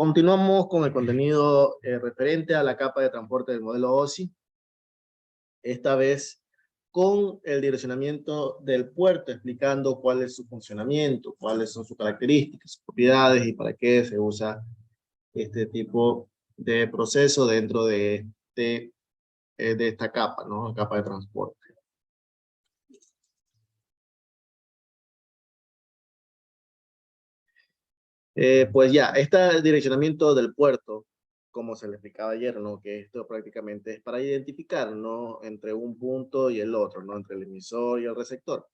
Continuamos con el contenido referente a la capa de transporte del modelo OSI. Esta vez con el direccionamiento del puerto, explicando cuál es su funcionamiento, cuáles son sus características, sus propiedades y para qué se usa este tipo de proceso dentro de esta capa, ¿no? Capa de transporte. Pues ya, este direccionamiento del puerto, como se le explicaba ayer, ¿no? Que esto prácticamente es para identificar, ¿no? Entre un punto y el otro, ¿no? Entre el emisor y el receptor.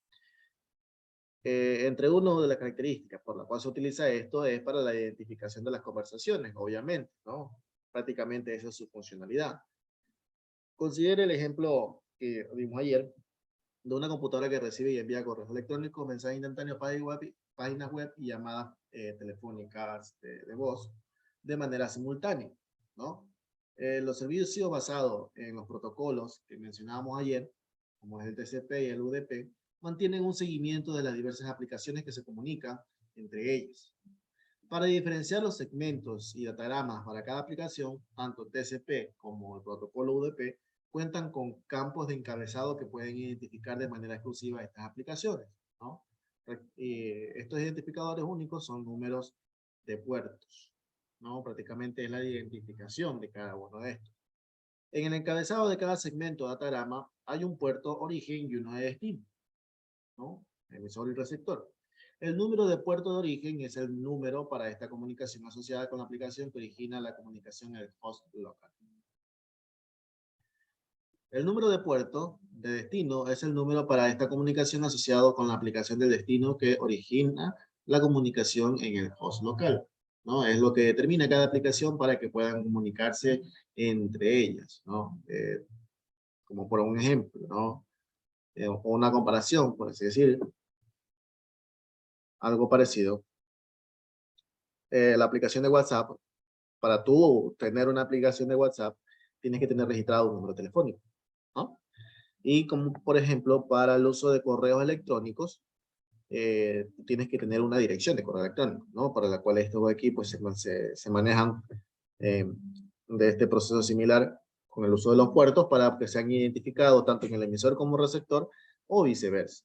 Entre una de las características por la cual se utiliza esto es para la identificación de las conversaciones, obviamente, ¿no? Prácticamente esa es su funcionalidad. Considere el ejemplo que vimos ayer de una computadora que recibe y envía correos electrónicos, mensajes instantáneos, páginas web y llamadas telefónicas de voz de manera simultánea, ¿no? Los servicios basados en los protocolos que mencionábamos ayer, como es el TCP y el UDP, mantienen un seguimiento de las diversas aplicaciones que se comunican entre ellas. Para diferenciar los segmentos y datagramas para cada aplicación, tanto TCP como el protocolo UDP cuentan con campos de encabezado que pueden identificar de manera exclusiva estas aplicaciones, ¿no? Estos identificadores únicos son números de puertos, ¿no? Prácticamente es la identificación de cada uno de estos. En el encabezado de cada segmento de datagrama hay un puerto origen y uno de destino, ¿no? Emisor y receptor. El número de puerto de origen es el número para esta comunicación asociada con la aplicación que origina la comunicación en el host local. El número de puerto de destino es el número para esta comunicación asociado con la aplicación del destino que origina la comunicación en el host local, ¿no? Es lo que determina cada aplicación para que puedan comunicarse entre ellas, ¿no? Como por un ejemplo, ¿no? O una comparación, por así decir, algo parecido. La aplicación de WhatsApp, para tú tener una aplicación de WhatsApp, tienes que tener registrado un número telefónico, ¿no? Y como por ejemplo, para el uso de correos electrónicos, tienes que tener una dirección de correo electrónico, ¿no? Para la cual estos aquí pues, se manejan eh, de este proceso similar con el uso de los puertos para que sean identificados tanto en el emisor como receptor o viceversa.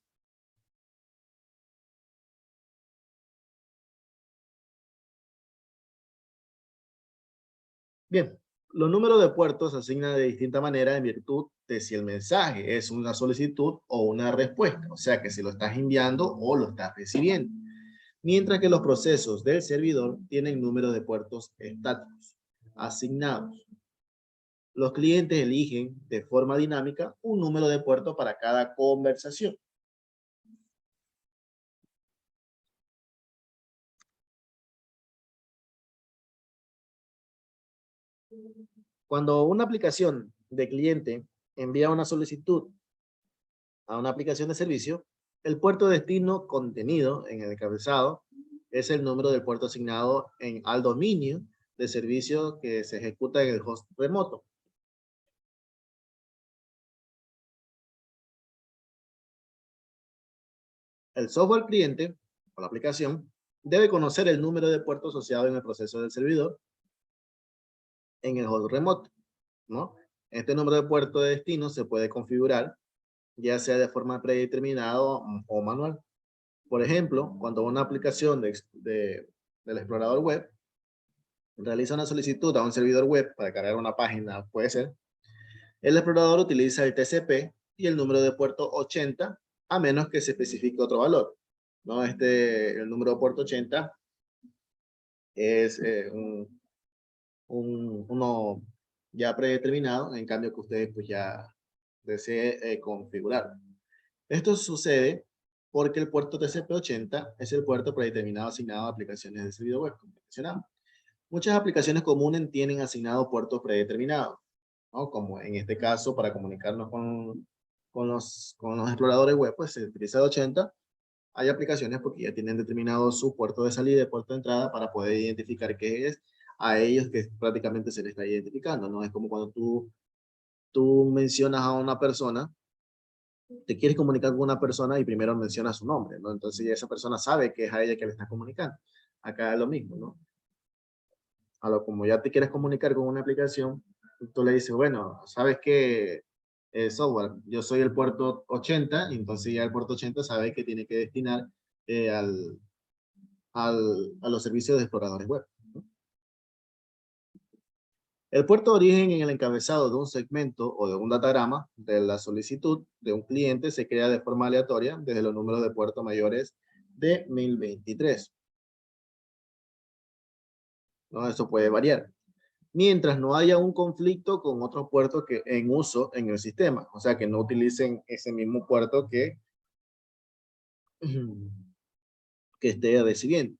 Bien, los números de puertos se asignan de distinta manera en virtud de si el mensaje es una solicitud o una respuesta, o sea que si lo estás enviando o lo estás recibiendo. Mientras que los procesos del servidor tienen número de puertos estáticos, asignados. Los clientes eligen de forma dinámica un número de puerto para cada conversación. Cuando una aplicación de cliente envía una solicitud a una aplicación de servicio, el puerto de destino contenido en el encabezado es el número del puerto asignado al dominio de servicio que se ejecuta en el host remoto. El software cliente o la aplicación debe conocer el número de puerto asociado en el proceso del servidor en el host remoto, ¿no? Este número de puerto de destino se puede configurar ya sea de forma predeterminada o manual. Por ejemplo, cuando una aplicación del explorador web realiza una solicitud a un servidor web para cargar una página, puede ser, el explorador utiliza el TCP y el número de puerto 80, a menos que se especifique otro valor, ¿no? El número de puerto 80 es uno ya predeterminado, en cambio que ustedes pues ya desee configurar. Esto sucede porque el puerto TCP80 es el puerto predeterminado asignado a aplicaciones de servidor web, como mencionamos. Muchas aplicaciones comunes tienen asignados puertos predeterminados, ¿no? Como en este caso, para comunicarnos con los exploradores web, pues se utiliza el 80. Hay aplicaciones porque ya tienen determinado su puerto de salida y puerto de entrada para poder identificar qué es a ellos que prácticamente se les está identificando, ¿no? Es como cuando tú mencionas a una persona, te quieres comunicar con una persona y primero mencionas su nombre, ¿no? Entonces ya esa persona sabe que es a ella que le estás comunicando. Acá es lo mismo, ¿no? como ya te quieres comunicar con una aplicación, tú le dices, bueno, ¿sabes qué? Software, yo soy el puerto 80, y entonces ya el puerto 80 sabe que tiene que destinar a los servicios de exploradores web. El puerto de origen en el encabezado de un segmento o de un datagrama de la solicitud de un cliente se crea de forma aleatoria desde los números de puerto mayores de 1023. ¿No? Eso puede variar. Mientras no haya un conflicto con otros puertos que en uso en el sistema. O sea, que no utilicen ese mismo puerto que esté recibiendo.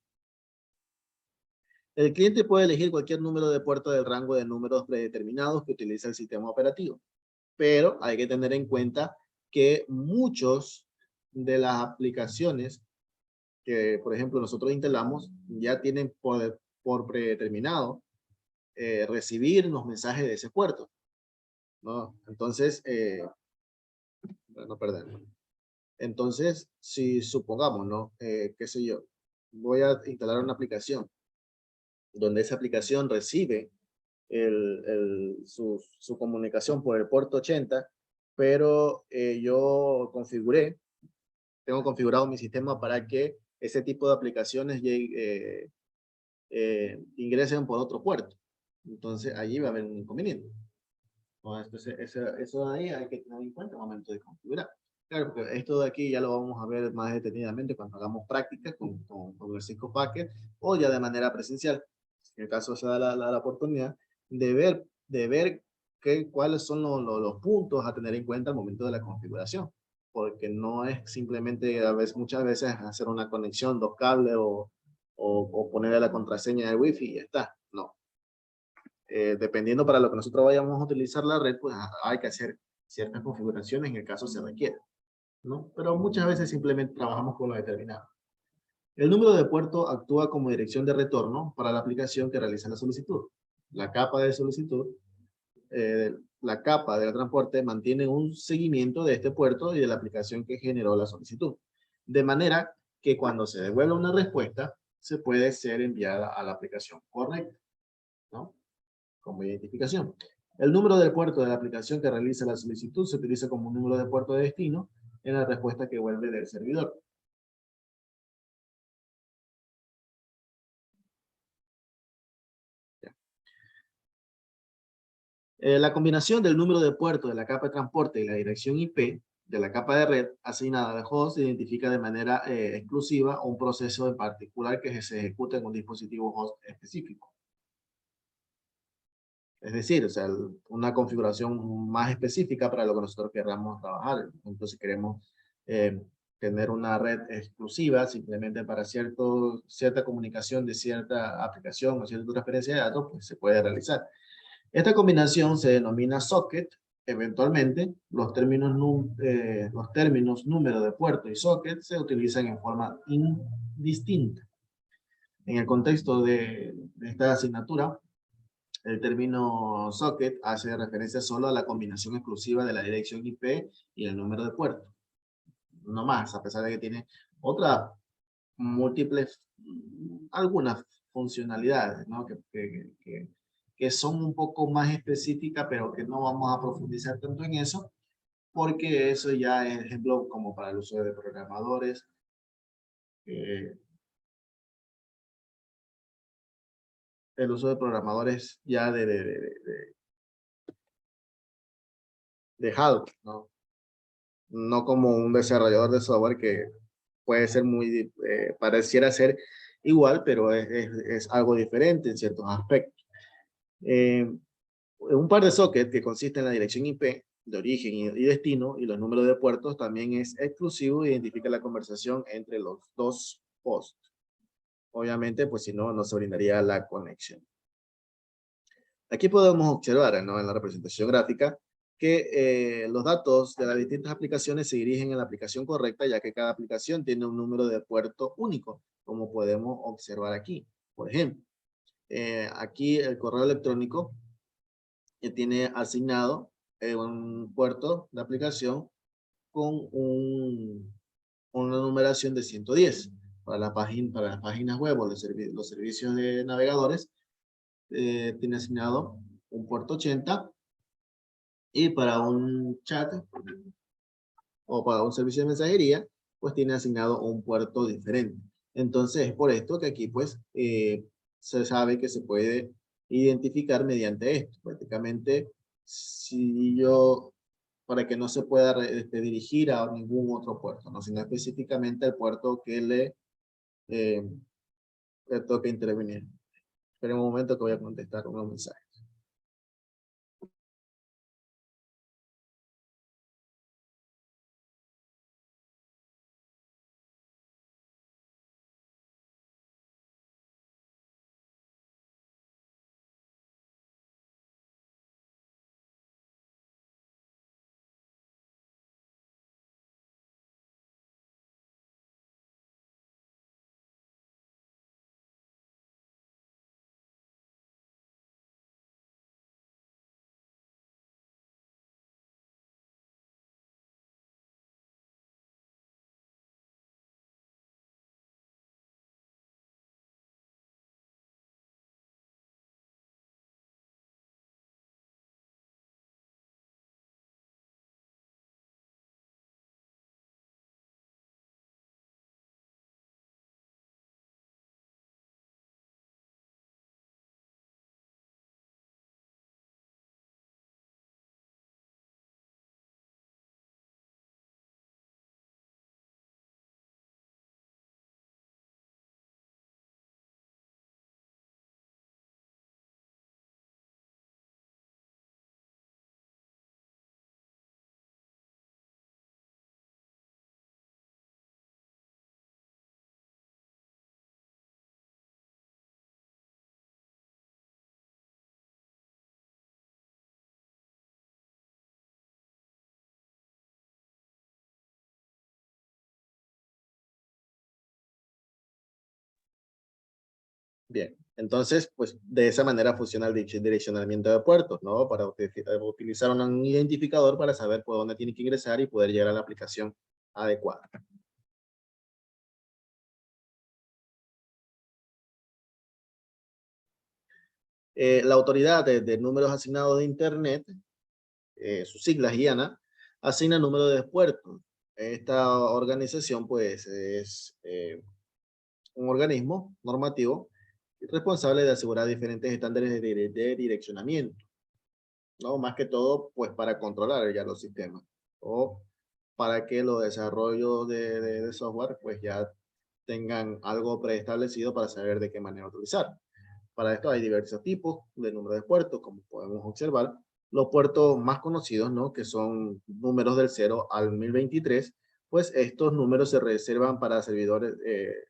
El cliente puede elegir cualquier número de puerto del rango de números predeterminados que utiliza el sistema operativo. Pero hay que tener en cuenta que muchos de las aplicaciones que, por ejemplo, nosotros instalamos ya tienen por predeterminado recibir los mensajes de ese puerto, ¿no? Entonces, no perderlo. Entonces, si supongamos, ¿no? Qué sé yo, voy a instalar una aplicación donde esa aplicación recibe su comunicación por el puerto 80, pero yo tengo configurado mi sistema para que ese tipo de aplicaciones ingresen por otro puerto. Entonces, allí va a haber un inconveniente. ¿No? Entonces, eso de ahí hay que tener en cuenta al momento de configurar. Claro, porque esto de aquí ya lo vamos a ver más detenidamente cuando hagamos prácticas con el Cisco Packet o ya de manera presencial. En el caso se da la oportunidad de ver cuáles son los puntos a tener en cuenta al momento de la configuración. Porque no es simplemente muchas veces hacer una conexión, dos cables o ponerle la contraseña de Wi-Fi y ya está. No. Dependiendo para lo que nosotros vayamos a utilizar la red, pues hay que hacer ciertas configuraciones en el caso se requiera, ¿no? Pero muchas veces simplemente trabajamos con lo determinado. El número de puerto actúa como dirección de retorno para la aplicación que realiza la solicitud. La capa de solicitud, la capa del transporte mantiene un seguimiento de este puerto y de la aplicación que generó la solicitud. De manera que cuando se devuelve una respuesta, se puede ser enviada a la aplicación correcta, ¿no? Como identificación. El número del puerto de la aplicación que realiza la solicitud se utiliza como un número de puerto de destino en la respuesta que vuelve del servidor. La combinación del número de puerto de la capa de transporte y la dirección IP de la capa de red asignada al host identifica de manera exclusiva un proceso en particular que se ejecuta en un dispositivo host específico. Es decir, o sea, una configuración más específica para lo que nosotros queramos trabajar. Entonces queremos eh, tener una red exclusiva simplemente para cierta comunicación de cierta aplicación o cierta transferencia de datos, pues se puede realizar. Esta combinación se denomina socket. Eventualmente, los términos número de puerto y socket se utilizan en forma indistinta. En el contexto de esta asignatura, el término socket hace referencia solo a la combinación exclusiva de la dirección IP y el número de puerto. No más, a pesar de que tiene otras múltiples, algunas funcionalidades, ¿no? Que son un poco más específicas, pero que no vamos a profundizar tanto en eso, porque eso ya es ejemplo como para el uso de programadores, eh, el uso de programadores ya de hardware, ¿no? No como un desarrollador de software que puede ser pareciera ser igual, pero es algo diferente en ciertos aspectos. Un par de sockets que consiste en la dirección IP de origen y destino y los números de puertos también es exclusivo e identifica la conversación entre los dos hosts. Obviamente, pues si no, no se brindaría la conexión. Aquí podemos observar, ¿no? En la representación gráfica que los datos de las distintas aplicaciones se dirigen a la aplicación correcta, ya que cada aplicación tiene un número de puerto único, como podemos observar aquí. Por ejemplo, aquí el correo electrónico que tiene asignado un puerto de aplicación con una numeración de 110 para las páginas web o los servicios de navegadores. tiene asignado un puerto 80 y para un chat o para un servicio de mensajería, pues tiene asignado un puerto diferente. Entonces, es por esto que aquí, pues, se sabe que se puede identificar mediante esto. Prácticamente, si yo, para que no se pueda dirigir a ningún otro puerto, ¿no? Sino específicamente al puerto que eh, le toque intervenir. Esperen un momento que voy a contestar unos mensajes. Bien, entonces, pues de esa manera funciona el direccionamiento de puertos, ¿no? Para utilizar un identificador para saber por dónde tiene que ingresar y poder llegar a la aplicación adecuada. La autoridad de números asignados de Internet, sus siglas IANA, asigna número de puertos. Esta organización, pues, es un organismo normativo responsable de asegurar diferentes estándares de direccionamiento, ¿no? Más que todo, pues para controlar ya los sistemas o para que los desarrollos de software pues ya tengan algo preestablecido para saber de qué manera utilizar. Para esto hay diversos tipos de números de puertos, como podemos observar. Los puertos más conocidos, ¿no? Que son números del 0 al 1023, pues estos números se reservan para servidores,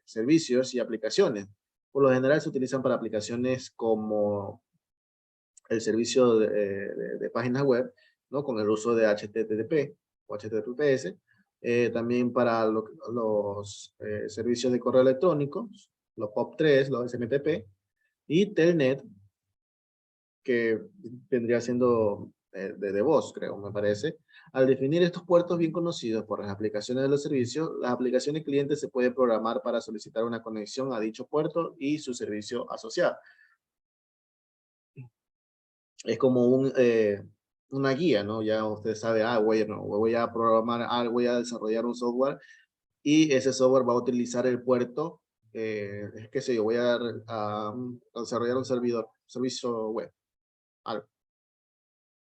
servicios y aplicaciones. Por lo general se utilizan para aplicaciones como el servicio de páginas web, ¿no? Con el uso de HTTP o HTTPS, también para los servicios de correo electrónico, los POP3, los SMTP, y Telnet, que vendría siendo de voz, creo, me parece. Al definir estos puertos bien conocidos por las aplicaciones de los servicios, las aplicaciones clientes se pueden programar para solicitar una conexión a dicho puerto y su servicio asociado. Es como una guía, ¿no? Ya usted sabe, no, voy a programar algo, voy a desarrollar un software y ese software va a utilizar el puerto, es que sé yo, voy a desarrollar un servicio web, algo,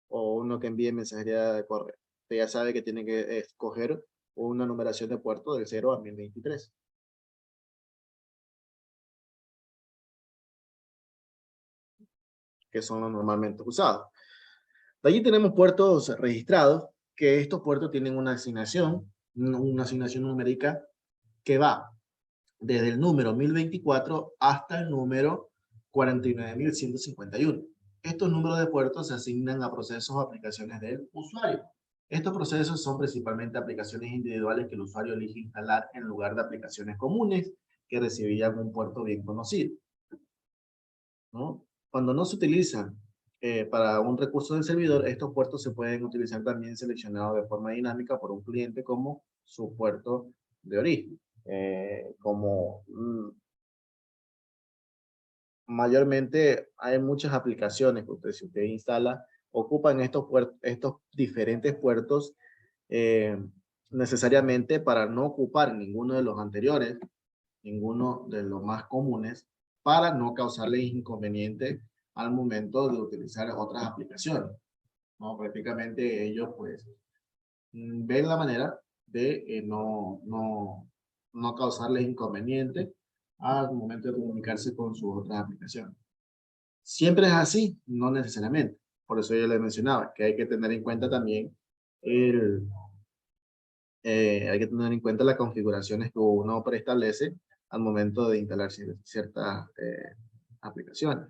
o uno que envíe mensajería de correo. Usted ya sabe que tiene que escoger una numeración de puerto del 0 a 1023, que son los normalmente usados. De allí tenemos puertos registrados, que estos puertos tienen una asignación numérica que va desde el número 1024 hasta el número 49.151. Estos números de puertos se asignan a procesos o aplicaciones del usuario. Estos procesos son principalmente aplicaciones individuales que el usuario elige instalar en lugar de aplicaciones comunes que recibían un puerto bien conocido, ¿no? Cuando no se utilizan para un recurso del servidor, estos puertos se pueden utilizar también seleccionados de forma dinámica por un cliente como su puerto de origen. Como mayormente hay muchas aplicaciones que usted, si usted instala, ocupan estos diferentes puertos eh, necesariamente para no ocupar ninguno de los anteriores, ninguno de los más comunes, para no causarles inconveniente al momento de utilizar otras aplicaciones, ¿no? Prácticamente ellos pues ven la manera de no causarles inconveniente al momento de comunicarse con sus otras aplicaciones. ¿Siempre es así? No necesariamente. Por eso yo les mencionaba que hay que tener en cuenta también hay que tener en cuenta las configuraciones que uno preestablece al momento de instalar ciertas aplicaciones.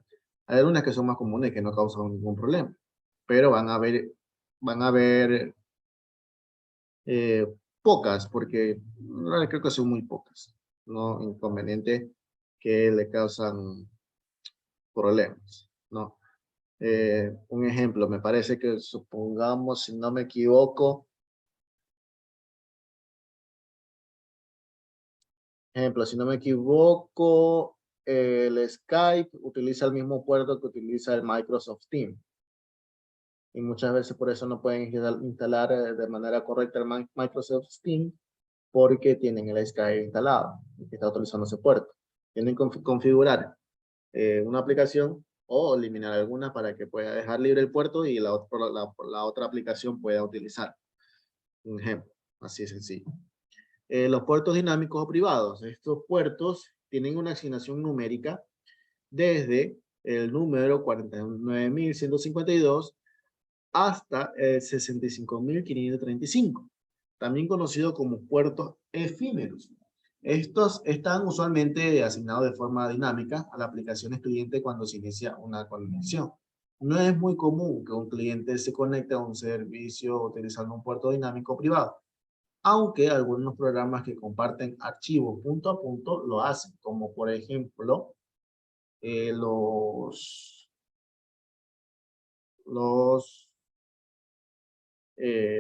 Hay algunas que son más comunes que no causan ningún problema, pero van a haber eh, pocas, porque creo que son muy pocas, no inconvenientes que le causan problemas, ¿no? Un ejemplo, me parece que supongamos, si no me equivoco, ejemplo, si no me equivoco, el Skype utiliza el mismo puerto que utiliza el Microsoft Teams. Y muchas veces por eso no pueden instalar de manera correcta el Microsoft Teams porque tienen el Skype instalado y que está utilizando ese puerto. Tienen que configurar una aplicación o eliminar alguna para que pueda dejar libre el puerto y la otra aplicación pueda utilizar. Un ejemplo, así de sencillo. Los puertos dinámicos o privados. Estos puertos tienen una asignación numérica desde el número 49.152 hasta el 65.535, también conocido como puertos efímeros. Estos están usualmente asignados de forma dinámica a la aplicación cliente cuando se inicia una conexión. No es muy común que un cliente se conecte a un servicio utilizando un puerto dinámico privado, aunque algunos programas que comparten archivos punto a punto lo hacen, como por ejemplo los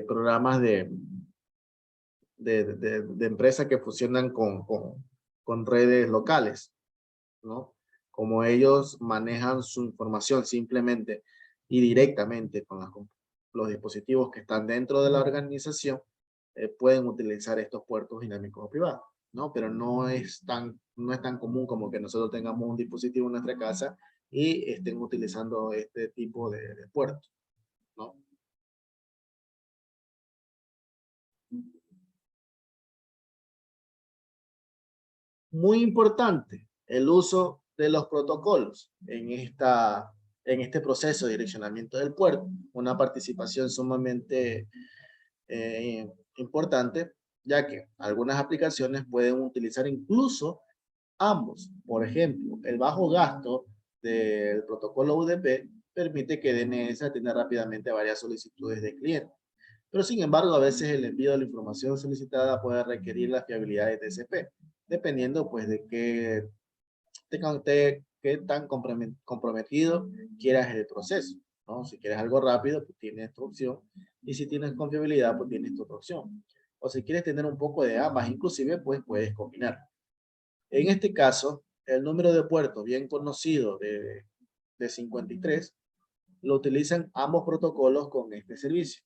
programas de empresas que fusionan con redes locales, ¿no? Como ellos manejan su información simplemente y directamente con los dispositivos que están dentro de la organización, pueden utilizar estos puertos dinámicos privados, ¿no? Pero no es tan común como que nosotros tengamos un dispositivo en nuestra casa y estén utilizando este tipo de puertos, ¿no? Muy importante el uso de los protocolos en este proceso de direccionamiento del puerto. Una participación sumamente importante, ya que algunas aplicaciones pueden utilizar incluso ambos. Por ejemplo, el bajo gasto del protocolo UDP permite que DNS atienda rápidamente varias solicitudes de clientes. Pero sin embargo, a veces el envío de la información solicitada puede requerir la fiabilidad de TCP, dependiendo pues de qué tan comprometido quieras el proceso, ¿no? Si quieres algo rápido, pues tienes esta opción, y si tienes confiabilidad, pues tienes esta otra opción. O si quieres tener un poco de ambas, inclusive, pues puedes combinar. En este caso, el número de puertos bien conocido de 53 lo utilizan ambos protocolos con este servicio.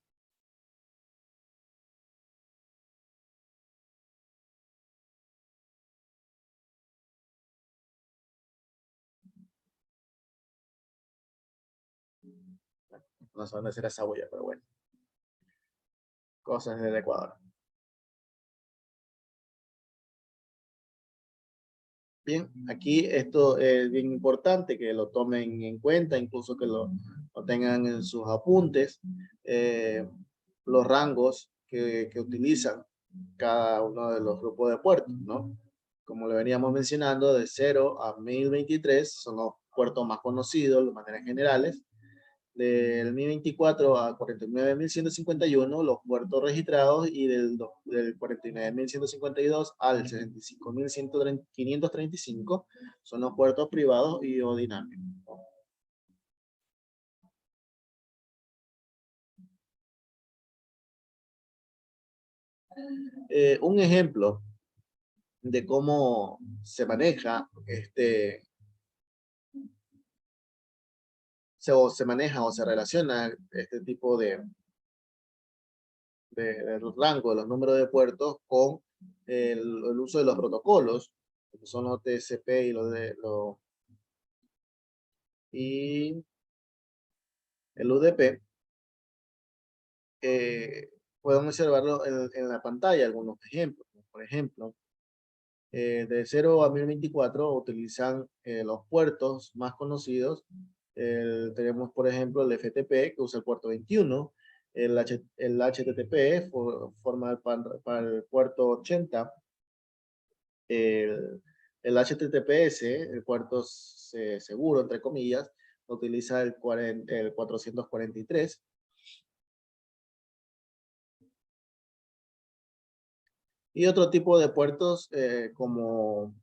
No sé dónde será esa huella, pero bueno, cosas del Ecuador. Bien, aquí esto es bien importante que lo tomen en cuenta, incluso que lo tengan en sus apuntes, eh, los rangos que utilizan cada uno de los grupos de puertos, ¿no? Como le veníamos mencionando, de 0 a 1023 son los puertos más conocidos de maneras generales. Del 1024 a 49.151 los puertos registrados, y del 49.152 al 75.535 son los puertos privados y o dinámicos. Un ejemplo de cómo se maneja o se maneja o se relaciona este tipo de rango de los números de puertos con el uso de los protocolos, que son los TCP y el UDP. Pueden observarlo en la pantalla, algunos ejemplos. Por ejemplo, de 0 a 1024 utilizan los puertos más conocidos. Tenemos, por ejemplo, el FTP, que usa el puerto 21. El HTTP forma para el puerto 80. El, el HTTPS, el puerto seguro, entre comillas, utiliza el 443. Y otro tipo de puertos como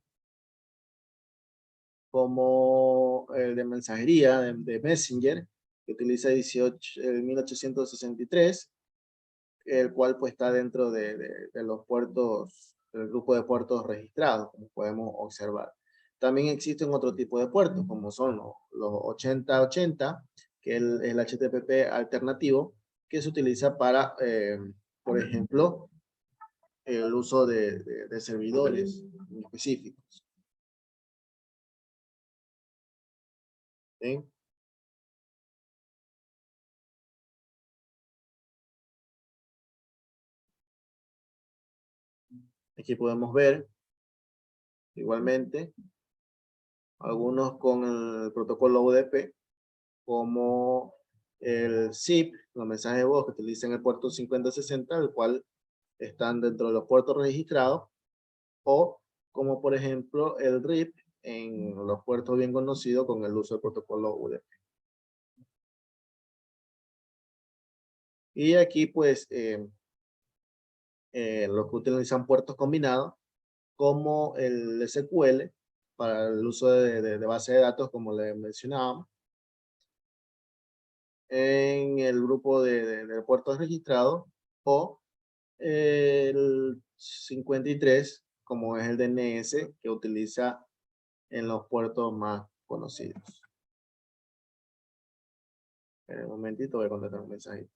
el de mensajería, de Messenger, que utiliza el 1863, el cual pues está dentro de los puertos, del grupo de puertos registrados, como podemos observar. También existen otro tipo de puertos, como son los 8080, que es el HTTP alternativo, que se utiliza para, por ejemplo, el uso de servidores específicos. ¿Sí? Aquí podemos ver igualmente algunos con el protocolo UDP, como el SIP, los mensajes de voz que utilizan el puerto 5060, el cual están dentro de los puertos registrados, o como por ejemplo el RIP en los puertos bien conocidos con el uso del protocolo UDP. Y aquí pues los que utilizan puertos combinados como el SQL para el uso de base de datos, como le mencionábamos, en el grupo de puertos registrados, o el 53, como es el DNS, que utiliza en los puertos más conocidos. En un momentito voy a contestar un mensajito.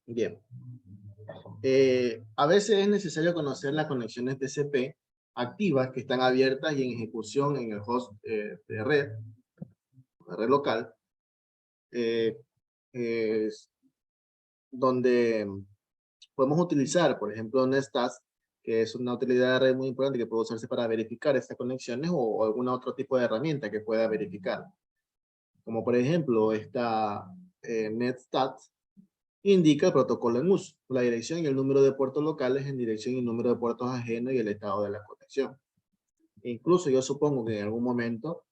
Bien. A veces es necesario conocer las conexiones TCP activas que están abiertas y en ejecución en el host de red local, eh, donde podemos utilizar, por ejemplo, Nestas, que es una utilidad de red muy importante que puede usarse para verificar estas conexiones o algún otro tipo de herramienta que pueda verificar. Como por ejemplo, esta Netstat indica el protocolo en uso, la dirección y el número de puertos locales en dirección y número de puertos ajenos y el estado de la conexión. Incluso yo supongo que en algún momento,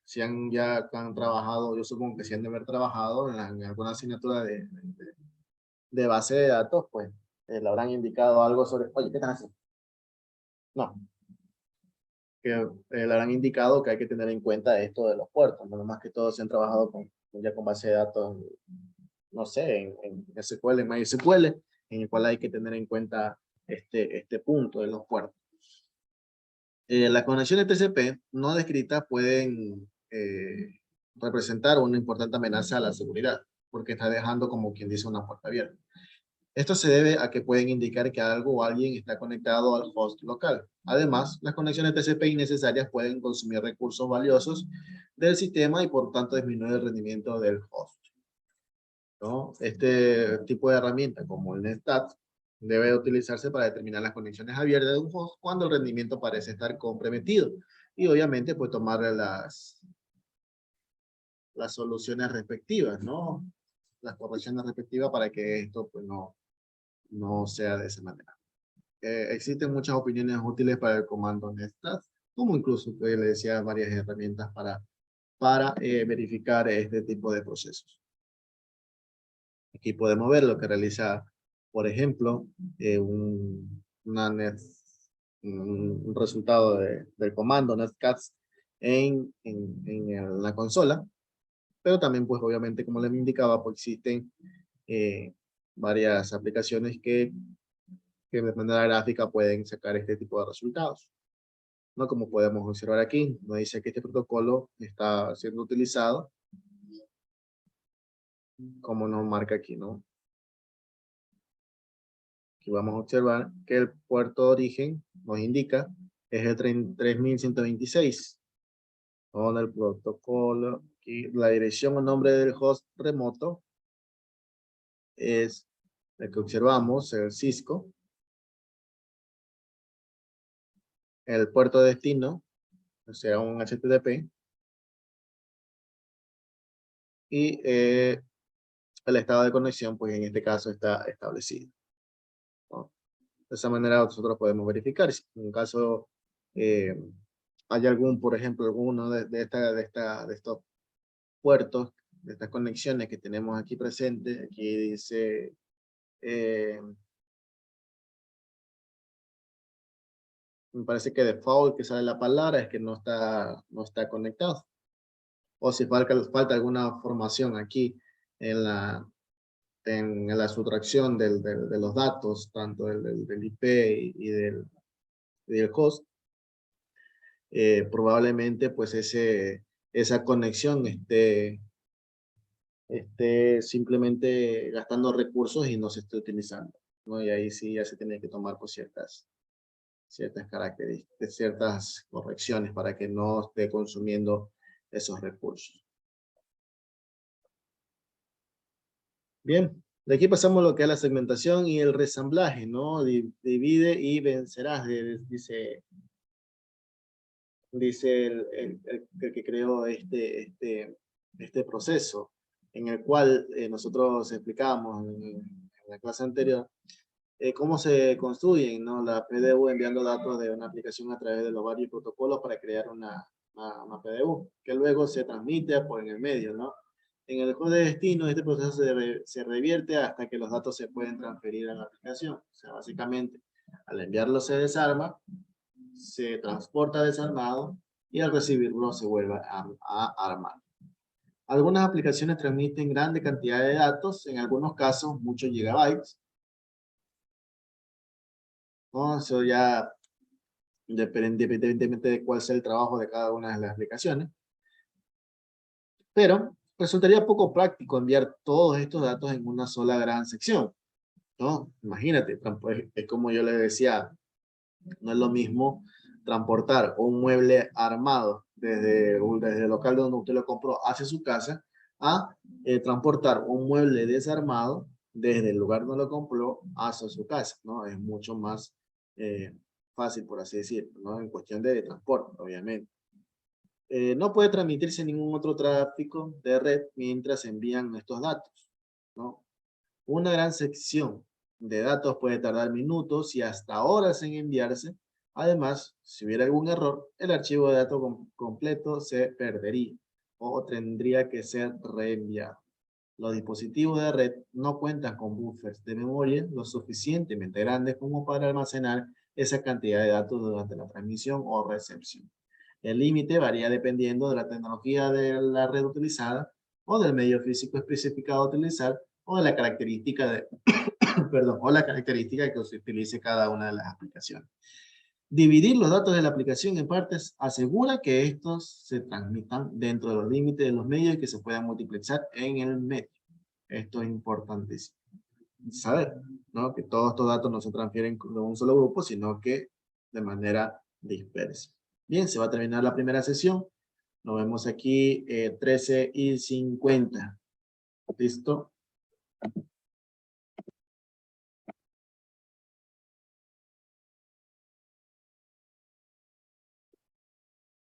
si han trabajado, yo supongo que si han de haber trabajado en alguna asignatura de base de datos, pues le habrán indicado algo sobre, oye, ¿qué están haciendo? No, que le habrán indicado que hay que tener en cuenta esto de los puertos, no más que todos se han trabajado ya con base de datos, no sé, en SQL, en MySQL, en el cual hay que tener en cuenta este punto de los puertos. Las conexiones TCP no descritas pueden representar una importante amenaza a la seguridad, porque está dejando, como quien dice, una puerta abierta. Esto se debe a que pueden indicar que algo o alguien está conectado al host local. Además, las conexiones TCP innecesarias pueden consumir recursos valiosos del sistema y por tanto disminuir el rendimiento del host, ¿no? Este tipo de herramienta, como el Netstat, debe utilizarse para determinar las conexiones abiertas de un host cuando el rendimiento parece estar comprometido. Y obviamente, pues tomar las soluciones respectivas, ¿no? Las correcciones respectivas para que esto pues, no sea de esa manera. Existen muchas opiniones útiles para el comando Netstat, como incluso, le decía, varias herramientas para verificar este tipo de procesos. Aquí podemos ver lo que realiza, por ejemplo, un resultado del comando netcats en la consola, pero también, pues obviamente, como les indicaba, pues existen varias aplicaciones que de manera gráfica pueden sacar este tipo de resultados, ¿no? Como podemos observar aquí, nos dice que este protocolo está siendo utilizado, como nos marca aquí, ¿no? Aquí vamos a observar que el puerto de origen nos indica es el 3126. Con el protocolo, aquí la dirección o nombre del host remoto es el que observamos, el Cisco. El puerto de destino, o sea, un HTTP. Y el estado de conexión, pues en este caso está establecido, ¿no? De esa manera nosotros podemos verificar si en un caso hay algún, por ejemplo, alguno de estos puertos, de estas conexiones que tenemos aquí presente. Aquí dice, me parece que default que sale la palabra es que no está conectado. O si falta alguna formación aquí en la sustracción de los datos, tanto del IP y del host, probablemente pues esa conexión esté simplemente gastando recursos y no se esté utilizando, ¿no? Y ahí sí ya se tiene que tomar pues, ciertas características, ciertas correcciones para que no esté consumiendo esos recursos. Bien, de aquí pasamos a lo que es la segmentación y el resamblaje, ¿no? Divide y vencerás, dice el que creó este proceso, en el cual nosotros explicamos en la clase anterior cómo se construyen, ¿no? La PDU enviando datos de una aplicación a través de los varios protocolos para crear una PDU, que luego se transmite por en el medio, ¿no? En el juego de destino, este proceso se revierte hasta que los datos se pueden transferir a la aplicación. O sea, básicamente, al enviarlo se desarma, se transporta desarmado y al recibirlo se vuelve a armar. Algunas aplicaciones transmiten grandes cantidades de datos, en algunos casos muchos gigabytes, ¿no? Eso ya independientemente de cuál sea el trabajo de cada una de las aplicaciones. Pero resultaría poco práctico enviar todos estos datos en una sola gran sección, ¿no? Imagínate, es como yo les decía, no es lo mismo transportar un mueble armado desde el local donde usted lo compró hacia su casa a transportar un mueble desarmado desde el lugar donde lo compró hacia su casa, ¿no? Es mucho más fácil, por así decirlo, ¿no? En cuestión de transporte, obviamente. No puede transmitirse ningún otro tráfico de red mientras se envían estos datos, ¿no? Una gran sección de datos puede tardar minutos y hasta horas en enviarse. Además, si hubiera algún error, el archivo de datos completo se perdería o tendría que ser reenviado. Los dispositivos de red no cuentan con buffers de memoria lo suficientemente grandes como para almacenar esa cantidad de datos durante la transmisión o recepción. El límite varía dependiendo de la tecnología de la red utilizada o del medio físico especificado a utilizar o de la característica de, perdón, o la característica que se utilice cada una de las aplicaciones. Dividir los datos de la aplicación en partes asegura que estos se transmitan dentro de los límites de los medios y que se puedan multiplexar en el medio. Esto es importantísimo. Saber, ¿no? Que todos estos datos no se transfieren de un solo grupo, sino que de manera dispersa. Bien, se va a terminar la primera sesión. Nos vemos aquí 13:50. ¿Listo?